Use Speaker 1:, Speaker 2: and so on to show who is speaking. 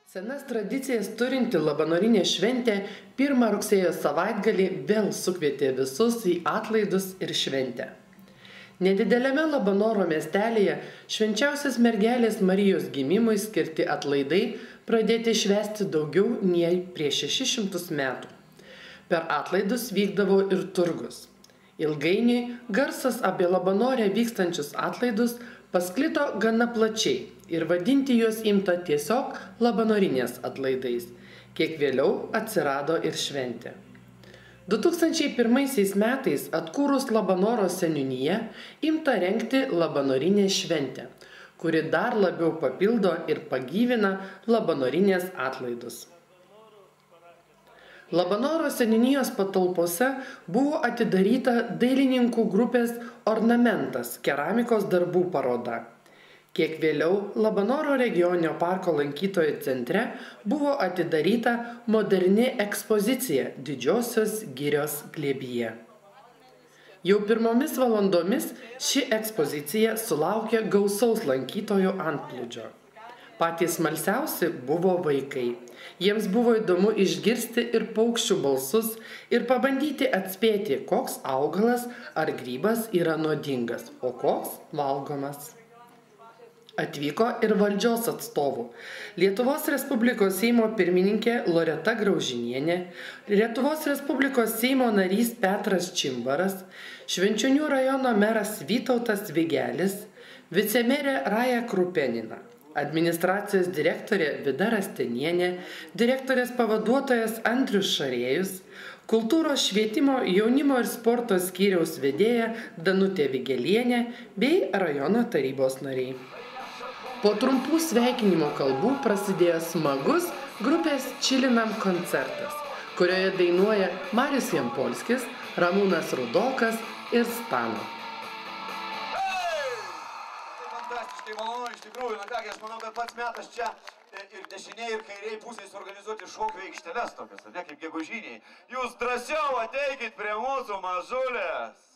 Speaker 1: Senas tradicijas turinti Labanorinė šventė 1 rugsėjo savaitgalį vėl sukvietė visus į atlaidus ir šventę. Nedidelėme Labanoro miestelėje švenčiausios mergelės Marijos gimimui skirti atlaidai pradėti švęsti daugiau nei prieš 600 metų. Per atlaidus vykdavo ir turgus. Ilgainiui garsas apie Labanore vykstančius atlaidus pasklido gana plačiai ir vadinti juos imta tiesiog Labanorinės atlaidais, kiek vėliau atsirado ir šventė. 2001 metais atkūrus Labanoro seniūniją imta rengti Labanorinę šventę, kuri dar labiau papildo ir pagyvina Labanorinės atlaidus. Labanoro seniūnijos patalpose buvo atidaryta dailininkų grupės Ornamentas keramikos darbų paroda. Kiek vėliau Labanoro regioninio parko lankytojų centre buvo atidaryta moderni ekspozicija Didžiosios girios glėbyje. Jau pirmomis valandomis ši ekspozicija sulaukė gausaus lankytojų antplūdžio. Patys smalsiausi buvo vaikai. Jiems buvo įdomu išgirsti ir paukščių balsus ir pabandyti atspėti, koks augalas ar grybas yra nuodingas, o koks valgomas. Atvyko ir valdžios atstovų. Lietuvos Respublikos Seimo pirmininkė Loreta Graužinienė, Lietuvos Respublikos Seimo narys Petras Čimbaras, Švenčionių rajono meras Vytautas Vigelis, vicemerė Raja Krupenina, administracijos direktorė Vida Rastenienė, direktorės pavaduotojas Andrius Šarėjus, kultūros švietimo, jaunimo ir sporto skyriaus vedėja Danutė Vigelienė bei rajono tarybos nariai. Po trumpų sveikinimo kalbų prasidėjo smagus grupės Čilinam koncertas, kurioje dainuoja Marius Jampolskis, Ramūnas Rudokas ir Stano.
Speaker 2: Fantastiškai malonu, iš tikrųjų, na kągi, aš manau, kad pats metas čia ir dešiniai, ir kairiai pusėje suorganizuoti šokių aikšteles tokias, ne kaip gegužiniai. Jūs drąsiau ateikit prie mūsų mažulės.